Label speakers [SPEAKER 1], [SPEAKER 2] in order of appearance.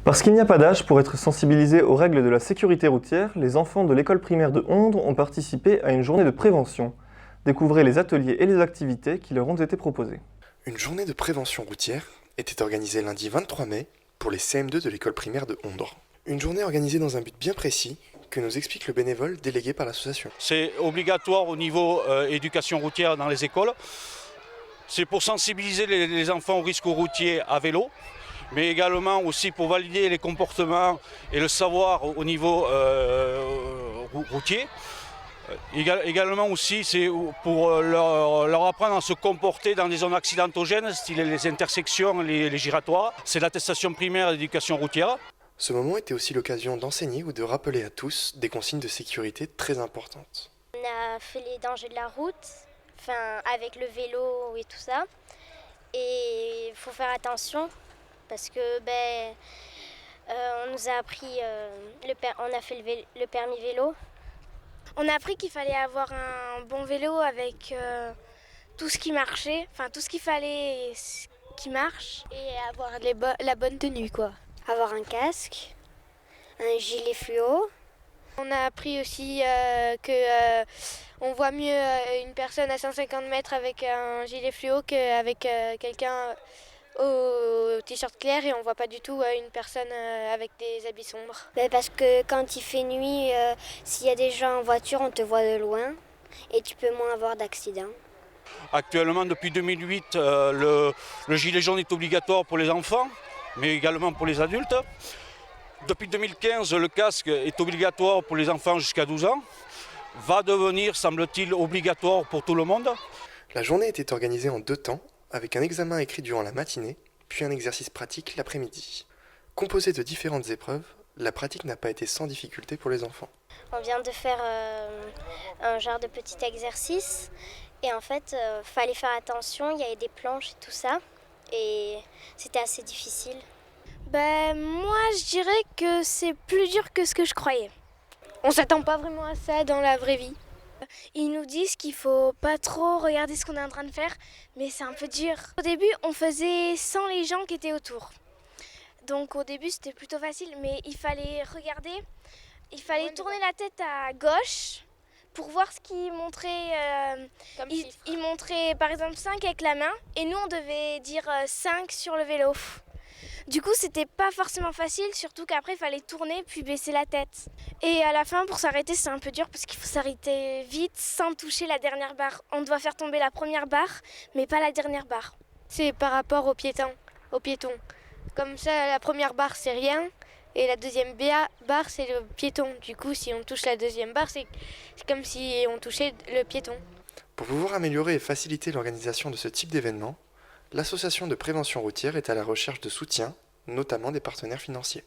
[SPEAKER 1] Parce qu'il n'y a pas d'âge pour être sensibilisé aux règles de la sécurité routière, les enfants de l'école primaire de Ondres ont participé à une journée de prévention. Découvrez les ateliers et les activités qui leur ont été proposés.
[SPEAKER 2] Une journée de prévention routière était organisée lundi 23 mai pour les CM2 de l'école primaire de Ondres. Une journée organisée dans un but bien précis que nous explique le bénévole délégué par l'association.
[SPEAKER 3] C'est obligatoire au niveau éducation routière dans les écoles. C'est pour sensibiliser les enfants au risque routier à vélo, mais également aussi pour valider les comportements et le savoir au niveau routier. Également aussi, c'est pour leur apprendre à se comporter dans des zones accidentogènes, style les intersections, les giratoires. C'est l'attestation primaire d'éducation routière.
[SPEAKER 2] Ce moment était aussi l'occasion d'enseigner ou de rappeler à tous des consignes de sécurité très importantes.
[SPEAKER 4] On a fait les dangers de la route, avec le vélo et tout ça. Et il faut faire attention parce que on nous a appris, on a fait le permis vélo.
[SPEAKER 5] On a appris qu'il fallait avoir un bon vélo avec tout ce qui marchait, tout ce qu'il fallait qui marche. Et avoir la bonne tenue, quoi.
[SPEAKER 4] Avoir un casque, un gilet fluo.
[SPEAKER 5] On a appris aussi on voit mieux une personne à 150 mètres avec un gilet fluo qu'avec quelqu'un au t-shirt clair, et on voit pas du tout une personne avec des habits sombres.
[SPEAKER 4] Parce que quand il fait nuit, s'il y a des gens en voiture, on te voit de loin et tu peux moins avoir d'accidents.
[SPEAKER 3] Actuellement, depuis 2008, le gilet jaune est obligatoire pour les enfants, mais également pour les adultes. Depuis 2015, le casque est obligatoire pour les enfants jusqu'à 12 ans. Va devenir, semble-t-il, obligatoire pour tout le monde.
[SPEAKER 2] La journée était organisée en 2 temps, avec un examen écrit durant la matinée, puis un exercice pratique l'après-midi. Composé de différentes épreuves, la pratique n'a pas été sans difficulté pour les enfants.
[SPEAKER 4] On vient de faire un genre de petit exercice, et en fait, fallait faire attention, il y avait des planches et tout ça, et c'était assez difficile.
[SPEAKER 5] Moi, je dirais que c'est plus dur que ce que je croyais. On s'attend pas vraiment à ça dans la vraie vie. Ils nous disent qu'il faut pas trop regarder ce qu'on est en train de faire, mais c'est un peu dur. Au début, on faisait sans les gens qui étaient autour. Donc au début, c'était plutôt facile, mais il fallait regarder, il fallait tourner la tête à gauche pour voir ce qu'il montrait. Il montrait par exemple 5 avec la main, et nous on devait dire 5 sur le vélo. Du coup, c'était pas forcément facile, surtout qu'après, il fallait tourner puis baisser la tête. Et à la fin, pour s'arrêter, c'est un peu dur parce qu'il faut s'arrêter vite sans toucher la dernière barre. On doit faire tomber la première barre, mais pas la dernière barre. C'est par rapport aux piétons. Comme ça, la première barre, c'est rien, et la deuxième barre, c'est le piéton. Du coup, si on touche la deuxième barre, c'est comme si on touchait le piéton.
[SPEAKER 2] Pour pouvoir améliorer et faciliter l'organisation de ce type d'événement, l'association de prévention routière est à la recherche de soutien, notamment des partenaires financiers.